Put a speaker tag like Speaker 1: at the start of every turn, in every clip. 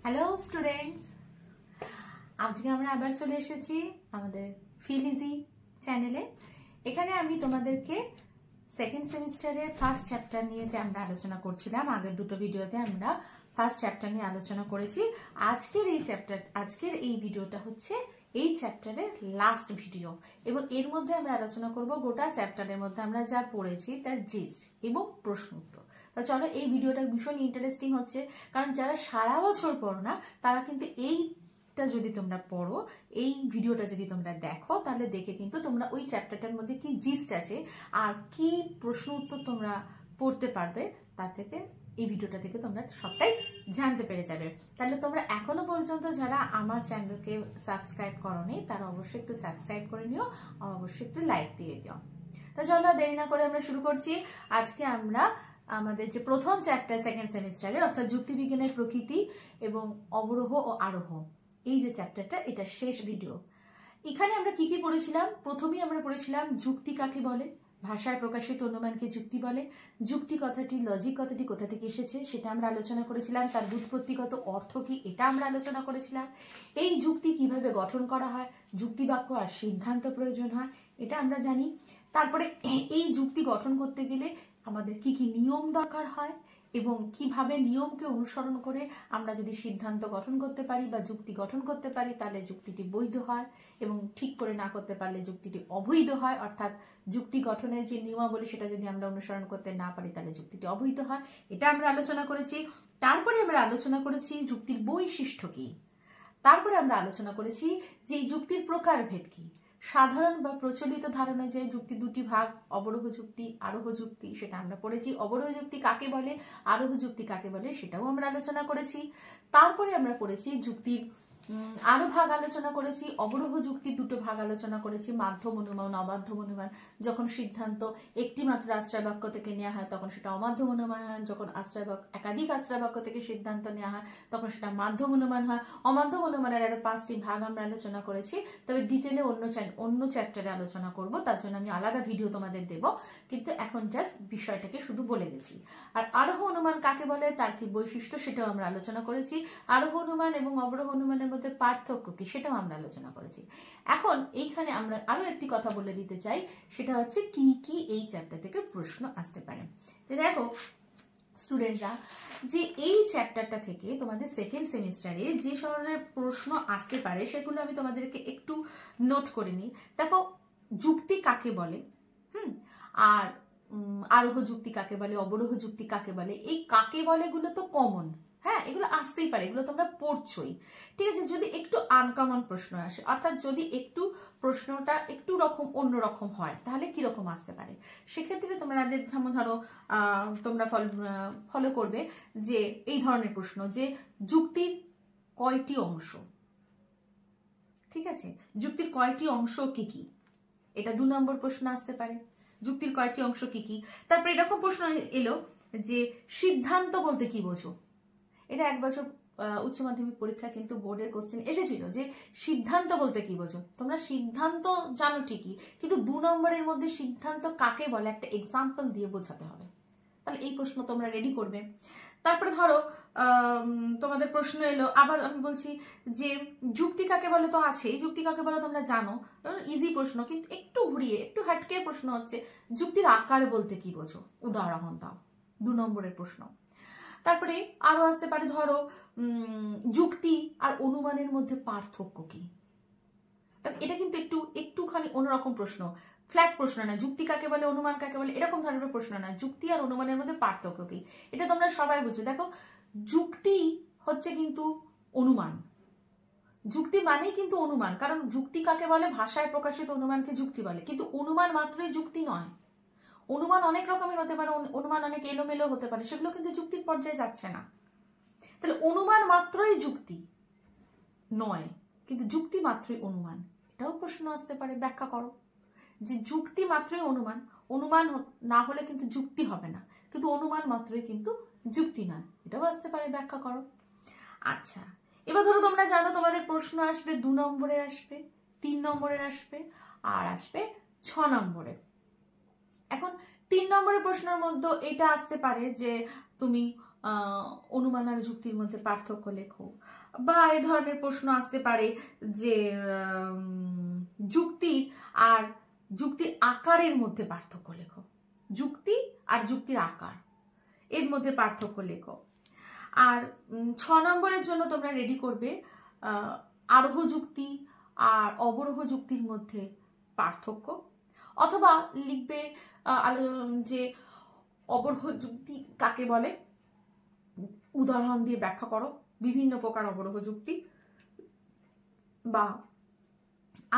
Speaker 1: Hello students, আজকে আমরা আবার চলে এসেছি আমাদের ফিল ইজি চ্যানেলে। এখানে আমি তোমাদেরকে সেকেন্ড সেমিস্টারের ফার্স্ট চ্যাপ্টার নিয়ে যে আমরা আলোচনা করছিলাম, আগের দুটো ভিডিওতে আমরা ফার্স্ট চ্যাপ্টার নিয়ে আলোচনা করেছি। আজকের এই ভিডিওটা হচ্ছে এই চ্যাপ্টারের লাস্ট ভিডিও, এবং এর মধ্যে আমরা আলোচনা করব গোটা চ্যাপ্টারের মধ্যে আমরা যা পড়েছি তার জিস্ট এবং প্রশ্ন উত্তর। তো চলো, এই ভিডিওটা ভীষণ ইন্টারেস্টিং হচ্ছে, কারণ যারা সারা বছর পড়ো না তারা কিন্তু এইটা যদি তোমরা পড়ো, এই ভিডিওটা যদি তোমরা দেখো, তাহলে দেখে কিন্তু তোমরা ওই চ্যাপ্টারটার মধ্যে কি জিস্ট আছে আর কি প্রশ্ন উত্তর তোমরা পড়তে পারবে, তা থেকে এই ভিডিওটা থেকে তোমরা সবটাই জানতে পেরে যাবে। তাহলে তোমরা এখনো পর্যন্ত যারা আমার চ্যানেলকে সাবস্ক্রাইব করোনি তারা অবশ্যই একটু সাবস্ক্রাইব করে নিও, আর অবশ্যই একটু লাইক দিয়ে দিও। তো চলো, দেরি না করে আমরা শুরু করছি। আজকে আমরা আমাদের যে প্রথম চ্যাপ্টার সেকেন্ড সেমিস্টারে, অর্থাৎ যুক্তিবিজ্ঞানের প্রকৃতি এবং অবরোহ ও আরোহ, এই যে চ্যাপ্টারটা, এটা শেষ ভিডিও। এখানে আমরা কি কি পড়েছিলাম? প্রথমেই আমরা পড়েছিলাম যুক্তি কাকে বলে, ভাষায় প্রকাশিত অনুমানকে যুক্তি বলে, যুক্তি কথাটি, লজিক কথাটি কোথা থেকে এসেছে সেটা আমরা আলোচনা করেছিলাম, তার ব্যুৎপত্তিগত অর্থ কি এটা আমরা আলোচনা করেছিলাম, এই যুক্তি কিভাবে গঠন করা হয়, যুক্তিবাক্য আর সিদ্ধান্ত প্রয়োজন হয় এটা আমরা জানি। তারপরে এই যুক্তি গঠন করতে গেলে আমাদের কি কি নিয়ম দরকার হয়, এবং কিভাবে নিয়মকে অনুসরণ করে আমরা যদি সিদ্ধান্ত গঠন করতে পারি বা যুক্তি গঠন করতে পারি তাহলে যুক্তিটি বৈধ হয়, এবং ঠিক করে না করতে পারলে যুক্তিটি অবৈধ হয়। অর্থাৎ যুক্তি গঠনের যে নিয়মাবলী সেটা যদি আমরা অনুসরণ করতে না পারি তাহলে যুক্তিটি অবৈধ হয়, এটা আমরা আলোচনা করেছি। তারপরে আমরা আলোচনা করেছি যুক্তির বৈশিষ্ট্য কি, তারপরে আমরা আলোচনা করেছি যে যুক্তির প্রকারভেদ কি, সাধারণ বা প্রচলিত ধারণা যে যুক্তি দুটি ভাগ, অবরোহ যুক্তি, আরোহ যুক্তি, সেটা আমরা পড়েছি। অবরোহ যুক্তি কাকে বলে, আরোহ যুক্তি কাকে বলে, সেটাও আমরা আলোচনা করেছি। তারপরে আমরা পড়েছি যুক্তির আরো ভাগ আলোচনা করেছি। অবরোহ যুক্তির দুটো ভাগ আলোচনা করেছি, মাধ্যম অনুমান, অমাধ্যম অনুমান। যখন সিদ্ধান্ত একটি মাত্র আশ্রয় বাক্য থেকে নেওয়া হয় তখন সেটা অমাধ্যম অনুমান হয়, যখন একাধিক আশ্রয় বাক্য থেকে সিদ্ধান্ত নেওয়া হয় তখন সেটা মাধ্যম অনুমান হয়। অমাধ্যম অনুমানের আরো 5টি ভাগ আমরা আলোচনা করেছি, তবে ডিটেলে অন্য চ্যাপ্টারে আলোচনা করব, তার জন্য আমি আলাদা ভিডিও তোমাদের দেব, কিন্তু এখন জাস্ট বিষয়টাকে শুধু বলে গেছি। আর আরোহ অনুমান কাকে বলে, তার কি বৈশিষ্ট্য, সেটাও আমরা আলোচনা করেছি। আরোহ অনুমান এবং অবরোহ অনুমানের মধ্যে পার্থক্য কি সেটাও আমরা আলোচনা করেছি। এখন এইখানে আমরা আরো একটি কথা বলে দিতে চাই, সেটা হচ্ছে কি কি এই চ্যাপ্টার থেকে প্রশ্ন আসতে পারে। তো দেখো স্টুডেন্টরা, যে এই চ্যাপ্টারটা থেকে তোমাদের সেকেন্ড সেমিস্টারে যে ধরনের প্রশ্ন আসতে পারে সেগুলো আমি তোমাদেরকে একটু নোট করে নিই। দেখো, যুক্তি কাকে বলে, আর আরোহ যুক্তি কাকে বলে, অবরোহ যুক্তি কাকে বলে, এই কাকে বলে গুলো তো কমন, হ্যাঁ, এগুলো আসতেই পারে, এগুলো তোমরা পড়ছোই, ঠিক আছে। যদি একটু আনকমন প্রশ্ন আসে, অর্থাৎ যদি একটু প্রশ্নটা একটু অন্যরকম হয়, তাহলে কিরকম আসতে পারে, সেক্ষেত্রে তোমাদের যেমন ধরো তোমরা ফলো করবে যে এই ধরনের প্রশ্ন, যে যুক্তির কয়টি অংশ, ঠিক আছে, যুক্তির কয়টি অংশ কি কি, এটা 2 নম্বর প্রশ্ন আসতে পারে, যুক্তির কয়টি অংশ কি কি। তারপর এরকম প্রশ্ন এলো যে সিদ্ধান্ত বলতে কি বোঝো, এটা 1 বছর উচ্চ মাধ্যমিক পরীক্ষা কিন্তু বোর্ডের কোশ্চেন এসেছিল যে সিদ্ধান্ত বলতে কি বোঝো। তোমরা সিদ্ধান্ত জানো ঠিকই, কিন্তু 2 নম্বরের মধ্যে সিদ্ধান্ত কাকে বলে একটা এক্সাম্পল দিয়ে বোঝাতে হবে, তাহলে এই প্রশ্ন তোমরা রেডি করবে। তারপরে ধরো তোমাদের প্রশ্ন এলো, আবার আমি বলছি যে যুক্তি কাকে বলে, তো আছে যুক্তি কাকে বলে তোমরা জানো, ইজি প্রশ্ন, কিন্তু একটু ঘুরিয়ে একটু হাটকে প্রশ্ন হচ্ছে যুক্তির আকার বলতে কি বোঝো, উদাহরণ দাও, 2 নম্বরের প্রশ্ন। তারপরে আরো আসতে পারে ধরো যুক্তি আর অনুমানের মধ্যে পার্থক্য কি, এটা কিন্তু একটুখানি অন্যরকম প্রশ্ন, ফ্ল্যাট প্রশ্ন না, যুক্তি কাকে বলে, অনুমান কাকে বলে, এরকম ধরনের প্রশ্ন না, যুক্তি আর অনুমানের মধ্যে পার্থক্য কি, এটা তোমরা সবাই বুঝছো। দেখো, যুক্তি হচ্ছে কিন্তু অনুমান, যুক্তি মানেই কিন্তু অনুমান, কারণ যুক্তি কাকে বলে, ভাষায় প্রকাশিত অনুমানকে যুক্তি বলে, কিন্তু অনুমান মাত্রই যুক্তি নয়, অনুমান অনেক রকমের হতে পারে, অনুমান অনেক এলোমেলো হতে পারে, সেগুলো কিন্তু যুক্তির পর্যায়ে যাচ্ছে না। তাহলে অনুমান মাত্রই যুক্তি নয়, কিন্তু যুক্তি মাত্রই অনুমান, এটাও প্রশ্ন আসতে পারে, ব্যাখ্যা করো যে যুক্তি মাত্রই অনুমান, অনুমান না হলে কিন্তু যুক্তি হবে না, কিন্তু অনুমান মাত্রই কিন্তু যুক্তি নয়, এটাও আসতে পারে, ব্যাখ্যা করো। আচ্ছা, এবার ধরো তোমরা জানো তোমাদের প্রশ্ন আসবে 2 নম্বরের আসবে, 3 নম্বরের আসবে, আর আসবে 6 নম্বরের। এখন 3 নম্বরের প্রশ্নের মধ্যে এটা আসতে পারে যে তুমি অনুমান আর যুক্তির মধ্যে পার্থক্য লেখো, বা এই ধরনের প্রশ্ন আসতে পারে যে যুক্তি আর যুক্তির আকারের মধ্যে পার্থক্য লেখো, যুক্তি আর যুক্তির আকার এর মধ্যে পার্থক্য লেখো। আর 6 নম্বরের জন্য তোমরা রেডি করবে আরোহ যুক্তি আর অবরোহ যুক্তির মধ্যে পার্থক্য, অথবা লিখবে যে অবরোহ যুক্তি কাকে বলে, উদাহরণ দিয়ে ব্যাখ্যা করো বিভিন্ন প্রকার অবরোহ যুক্তি, বা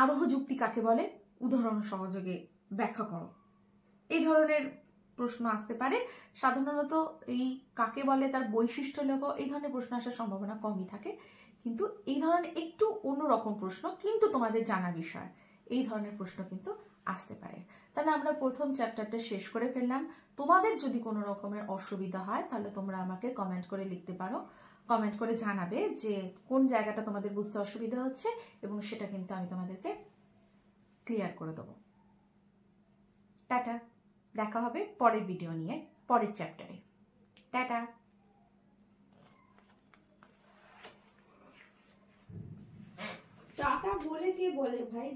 Speaker 1: আরোহ যুক্তি কাকে বলে উদাহরণ সহযোগে ব্যাখ্যা করো। এই ধরনের প্রশ্ন আসতে পারে। সাধারণত এই কাকে বলে তার বৈশিষ্ট্য লেখো, এই ধরনের প্রশ্ন আসার সম্ভাবনা কমই থাকে, কিন্তু এই ধরনের একটু অন্যরকম প্রশ্ন কিন্তু তোমাদের জানা বিষয়, এই ধরনের প্রশ্ন কিন্তু আসতে পারে। তাহলে আমরা প্রথম চ্যাপ্টারটা শেষ করে ফেললাম। তোমাদের যদি কোনো রকমের অসুবিধা হয় তাহলে তোমরা আমাকে কমেন্ট করে লিখতে পারো, কমেন্ট করে জানাবে যে কোন জায়গাটা তোমাদের বুঝতে অসুবিধা হচ্ছে, এবং সেটা কিন্তু আমি তোমাদেরকে ক্লিয়ার করে দেবো। টাটা, দেখা হবে পরের ভিডিও নিয়ে, পরের চ্যাপ্টারে। টাটা।
Speaker 2: টাটা বলে কে বলে ভাই?